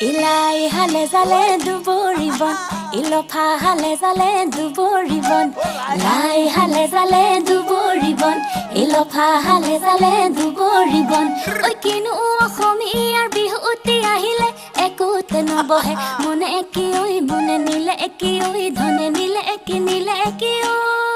ইলাই হালে জালে দুবৰিবন ইলফা হালে জালে দুবৰিবন লাই হালে জালে দুবৰিবন ইলফা হালে জালে দুবৰিবন ঐ কিনো অসমীয়াৰ বিহুতি আহিলে একোতে নবহে মনে কি ঐ মনে নিলে কি ঐ ধনে নিলে কি ঐ